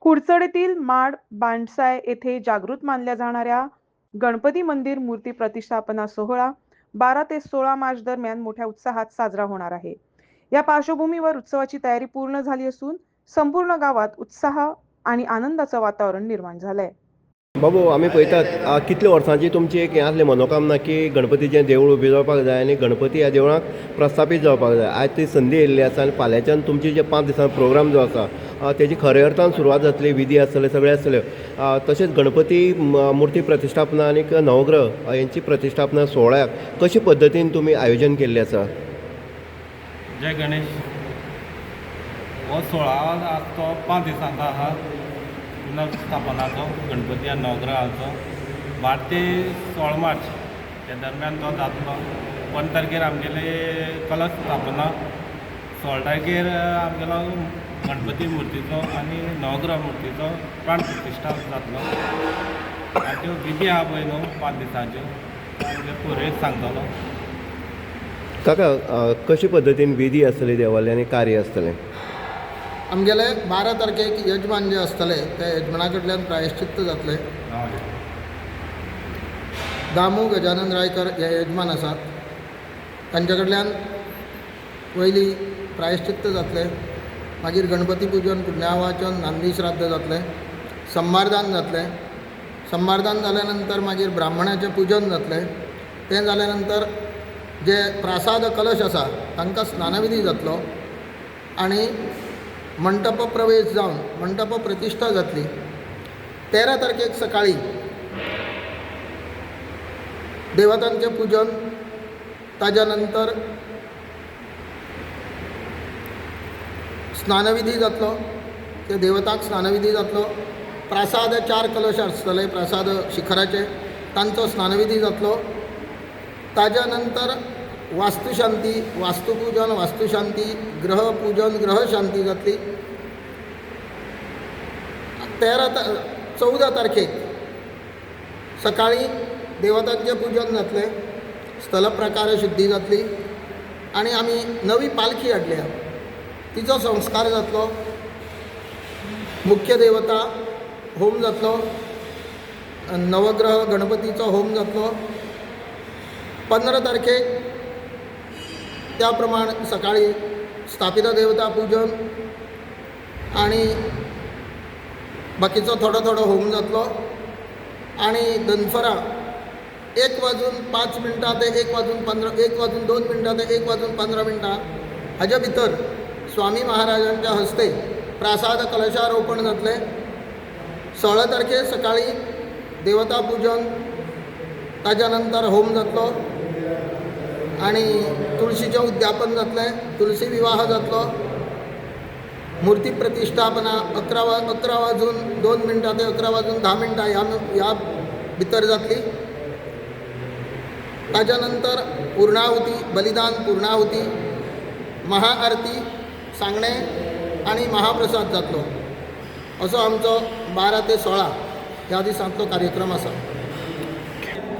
कुडचडेतील माड बांडसाय येथे जागृत मानल्या जाणाऱ्या गणपती मंदिर मूर्ती प्रतिष्ठापना सोहळा 12 ते 16 मार्च दरम्यान मोठ्या उत्साहात साजरा होणार आहे. या पार्श्वभूमीवर उत्सवाची तयारी पूर्ण झाली असून संपूर्ण गावात उत्साह आणि आनंदाचं वातावरण निर्माण झालंय. बाबू आमी पळयतात कितले वर्सांची तुमची एक हें आसली मनोकामना की गणपतीचें देवूळ उबें जावपाक जाय आनी गणपती ह्या देवळाक प्रस्थापीत जावपाक जाय. आयज ती संदी येयल्ली आसा आनी फाल्यांच्यान तुमची जे 5 दिसांचो प्रोग्राम जो आसा तेजी खऱ्या अर्थान सुरवात जातली. विधी आसतले सगळे आसतले. तशेंच गणपती मुर्ती प्रतिश्ठापना आनी नवग्रह हेंची प्रतिश्ठापना सोहळ्याक कशे पद्दतीन तुमी आयोजन केल्लें आसा? जय गणेश. हो सोहळा आसा तो 5 दिसांचो आसा. पुनर्स्थापनाचो गणपती आनी नवग्रहाचो 12 ते 16 मार्च ह्या दरम्यान तो जातलो. 1 तारखेर आमगेले कलश स्थापना, 16 तारखेर आमगेलो गणपती मुर्तीचो आनी नवग्रह मुर्तीचो प्राण प्रतिश्ठा जातलो. आनी त्यो विधी आहा पळय न्हू 5 दिसांच्यो आमगे पुरोहीत सांगतलो. काका कशे पद्दतीन विधी आसतली देवाली आनी कार्य आसतलें? आमगेले 12 तारखेक यजमान जे आसतले त्या यजमाना कडल्यान प्रायश्चित्त जातले. दामू गजानन रायकर हे यजमान आसात, तांचे कडल्यान पयली प्रायश्चित्त जातले. मागीर गणपती पुजन, पुण्यावाचन, नांदी श्राद्ध जातले. संबारदान जातले. संबारदान जाल्या नंतर मागीर ब्राह्मणाचें पूजन जातलें. तें जाल्या नंतर जे प्रासाद कलश आसा तांकां स्नानविधी जातलो आनी मंटप प्रवेश जावन मंटप प्रतिश्ठा जातली. 13 तारखेक सकाळी देवतांचें पूजन, ताज्या नंतर स्नानविधी जातलो. ते देवतांक स्नानविधी जातलो. प्रासाद 4 कलश आसतले प्रासाद शिखराचे, तांचो स्नानविधी जातलो. ताज्या नंतर वास्तुशांती, वास्तुपूजन, वास्तुशांती, ग्रहपूजन, ग्रहशांती जातली. 14 तारखेक सकाळी देवतांचें पूजन जातलें. स्थलप्रकार शुद्धी जातली आनी आमी नवी पालखी हाडल्या, तिचो संस्कार जातलो. मुख्य देवता होम जातलो. नवग्रह गणपतीचो होम जातलो. 15 तारखेक त्या प्रमाण सकाळी स्थापित देवता पूजन आनी बाकीचो थोडो थोडो होम जातलो. आनी दनफरां 1:05 ते 1:2 ते 1:15 हाजे भितर स्वामी महाराजांच्या हस्ते प्रासाद कलशारोपण जातलें. 16 तारखेर सकाळी देवता पूजन, ताज्या नंतर होम जातलो आनी तुळशीचें उद्यापन जातलें. तुळशी विवाह जातलो. मुर्ती प्रतिश्ठापना 11:02 ते 11:10 ह्या भितर जातली. ताज्या नंतर पूर्णाहुती, बलिदान पूर्णाहुती, महाआरती, सांगणें आनी महाप्रसाद जातलो. असो आमचो 12 ते 16 ह्या दिसांतलो कार्यक्रम आसा.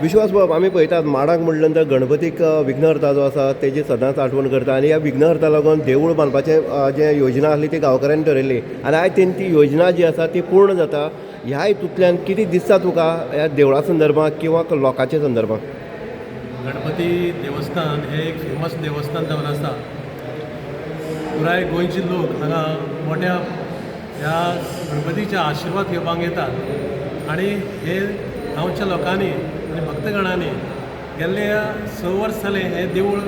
विश्वास बाब, आमी पळयतात माडाक म्हणले नंतर गणपतीक विघ्नहर्ता जो आसा तेजी सदांच आठवण करता आनी ह्या विघ्नहर्ता लागून देवूळ बांदपाचें जे योजना आसली ती गांवकाऱ्यांनी ठरयल्ली आनी आयज ती योजना जी आसा ती पूर्ण जाता. ह्या हेतूंतल्यान कितें दिसता तुका ह्या देवळा संदर्भांत किंवा लोकांच्या संदर्भांत? गणपती देवस्थान हे एक फेमस देवस्थान जावन आसा. पुराय गोंयचे लोक हांगा मोठ्या ह्या गणपतीचे आशिर्वाद घेवपाक येतात आनी हे गांवच्या लोकांनी आनी भक्तगणांनी गेल्ले 6 वर्स जाले हे देवूळ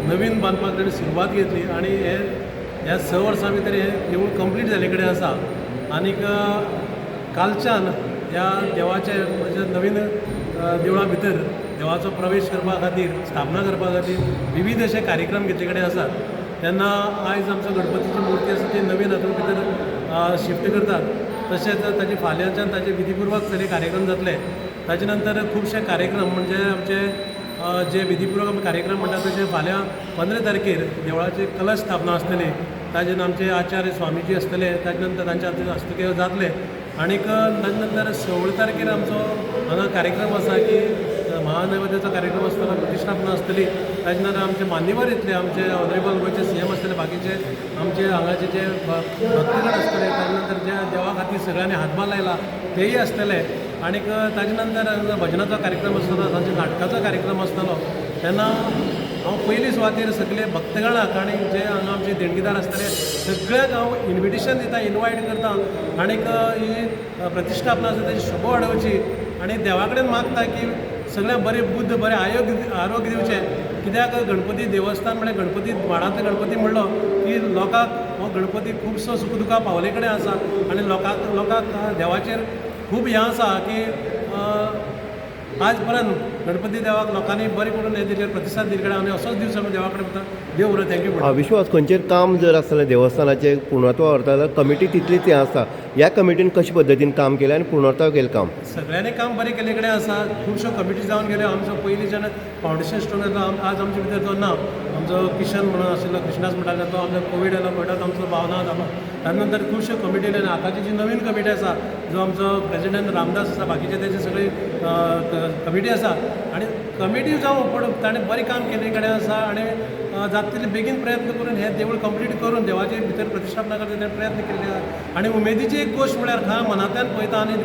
नवीन बांदपाक ताणें सुरवात घेतली आनी ह्या 6 वर्सां भितर हे देवूळ कंप्लीट जाले कडेन आसा. आनीक कालच्यान ह्या देवाचे म्हणजे नवीन देवळा भितर देवाचो प्रवेश करपा खातीर, स्थापना करपा खातीर विविध अशे कार्यक्रम घेतले कडेन आसात. तेन्ना आयज आमचो गणपतीची मुर्ती आसा ती नवीन हातूंत भितर शिफ्ट करतात. तशेंच ताचे फाल्यांच्यान ताचे विधीपूर्वक सगळे कार्यक्रम जातले. ताचे नंतर खुबशे कार्यक्रम म्हणजे आमचे जे विधीपूर्वक कार्यक्रम म्हणटा तशें फाल्यां 15 तारखेर देवळाची कलश स्थापना आसतली. ताचे आमचे आचार्य स्वामीजी आसतले. ताचे नंतर तांच्या हस्तक्षेप जातले. आनीक ताचे नंतर 16 तारखेर आमचो हांगा कार्यक्रम आसा की महानैवेद्याचो कार्यक्रम आसतलो, प्रतिश्ठापना आसतली. ताजे नंतर आमचे मान्यवर येतले, आमचे ऑनरेबल गोंयचे CM आसतले, बाकीचे आमचे हांगाचे जे भक्तगण आसतले, ताजे नंतर जे देवा खातीर सगळ्यांनी हातभार लायला तेही आसतले. आनीक ताजे नंतर भजनाचो कार्यक्रम आसतलो, तांचे नाटकाचो कार्यक्रम आसतलो. तेन्ना हांव पयली सुवातेर सगळे भक्तगणाक आनी जे हांगा आमचे देणगीदार आसतले सगळ्यांक हांव इन्विटेशन दिता, इनवायट करता. आनीक ही प्रतिश्ठापना आसा तेजी शोभा वाडोवची आनी देवा कडेन मागता की सगळ्यांक बरें बुद्ध, बरें आरोग्य दिवचें. कित्याक गणपती देवस्थान म्हळ्यार गणपती व्हाडांतलो गणपती म्हणलो की लोकांक हो गणपती खुबसो सुख दुखां पावले कडेन आसा आनी लोकांक देवाचेर खूब हें आसा की आज पर्यंत गणपती देवाक लोकांनी बरें करून हे तेजेर प्रतिसाद दिले कडेन आनी असोच दिवस आमी देवा कडेन म्हणटा देव बरो थँक्यू म्हणटा. विश्वास खंयचेर काम जर आसतलें देवस्थानाचें पूर्णत्व व्हरता जाल्यार कमिटी तितलीच हें आसा. ह्या कमिटीन कशे पद्दतीन काम केलें आनी पूर्णत्व केलें काम? सगळ्यांनी काम बरें केले कडेन आसा. खुबश्यो कमिटी जावन गेल्यो. आमचो पयलीं जेन्ना फावंडेशन स्टोन येतो आज आमचे भितर तो ना. आमचो किशन म्हणून आशिल्लो, कृष्णास म्हणटाले, तो आमचो कोवीड येयलो कोविडांत आमचो भावना जालो. ताजे नंतर खुबश्यो कमिटी येयल्यो. आतांची जी नवीन कमिटी आसा, जो आमचो प्रेसिडेंट रामदास आसा, बाकीचे तेजी सगळी कमिटी आसा आनी कमिटी जावं पूण ताणें बरें काम केले कडेन आसा. आनी जाता तितले बेगीन प्रयत्न करून हें देवूळ कंप्लीट करून देवाचे भितर प्रतिश्ठापना करता तेणें प्रयत्न केले आसा. आनी उमेदीची एक गोश्ट म्हळ्यार खंय मनांतल्यान पळयता आनी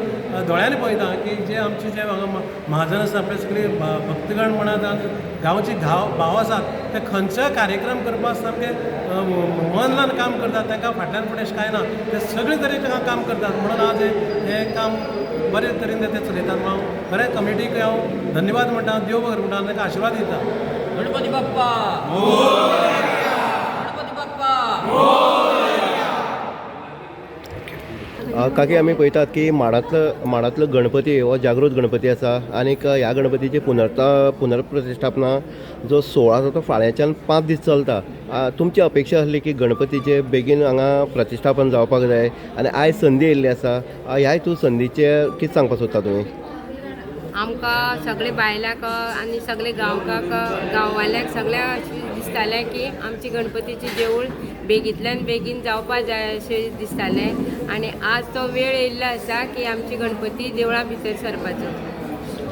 दोळ्यांनी पळयता की जे आमचे जे हांगा महाजन आसा, आपले सगळे भक्तगण म्हणत गांवचे भाव आसात, ते खंयचोय कार्यक्रम करपाक सामके मन लावन काम करतात. तांकां फाटल्यान फुडें अशें कांय ना, ते सगळे तरेचें काम करतात. म्हणून आज हें काम बरे तरेन ते चलयतात. हांव बऱ्या कमिटीक हांव धन्यवाद म्हणटा, देव बरें म्हणटा, तांकां आशिर्वाद दिता. गणपती बाप्पा गणपती बाप्पा. काकी आमी पळयतात की माडांतलो गणपती हो जागृत गणपती आसा आनीक ह्या गणपतीची पुनर्प्रतिश्ठापना जो 16 आसा तो फाल्यांच्यान 5 दीस चलता. तुमची अपेक्षा आसली की गणपतीचे बेगीन हांगा प्रतिश्ठापन जावपाक जाय आनी आयज संदी येयल्ली आसा. ह्या हितून संदीचे कितें सांगपाक सोदता तुमी? आमकां सगळे बायलांक आनी सगळे गांववाल्यांक सगळ्यांक अशें दिसतालें की आमची गणपतीची देवूळ बेगींतल्यान बेगीन जावपा जाय अशें दिसतालें. आनी आज तो वेळ येयल्लो आसा की आमची गणपती देवळा भितर सरपाचो.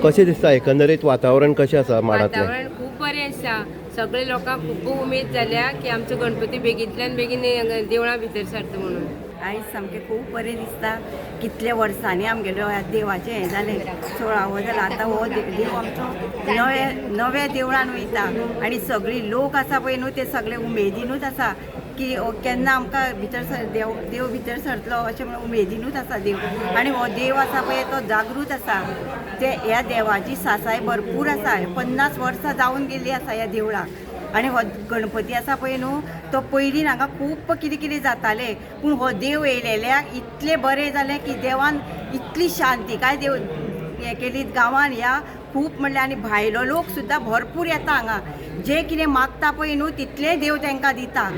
कशें दिसता एकंदरीत वातावरण कशें आसा माडांतलें? वातावरण खूब बरें आसा. सगळे लोकांक खूब उमेद जाल्या की आमचो गणपती बेगींतल्यान बेगीन देवळा भितर सरता म्हणून. आयज सामकें खूब बरें दिसता. कितले वर्सांनी आमगेलो ह्या देवाचें हें जालें 16वो जालें. आतां हो देव आमचो नव्या देवळान वयता आनी सगळीं लोक आसा पळय न्हू ते सगळे उमेदीनूच आसा की केन्ना आमकां भितर देव भितर सरतलो अशें म्हणून उमेदीनूच आसा देव. आनी हो देव आसा पळय तो जागृत आसा. ते ह्या देवाची सासाय भरपूर आसा. 50 वर्सां जावन गेल्लीं आसा ह्या देवळाक. आनी हो गणपती आसा पळय न्हू तो पयलीं हांगा खूब कितें कितें जातालें, पूण हो देव येयलेल्याक इतलें बरें जालें की देवान इतली शांती काय देव हें केली गांवान. ह्या खूब म्हणल्यार आनी भायलो लोक सुद्दां भरपूर येता हांगा. जे कितें मागता पळय न्हू तितलें देव तांकां दिता.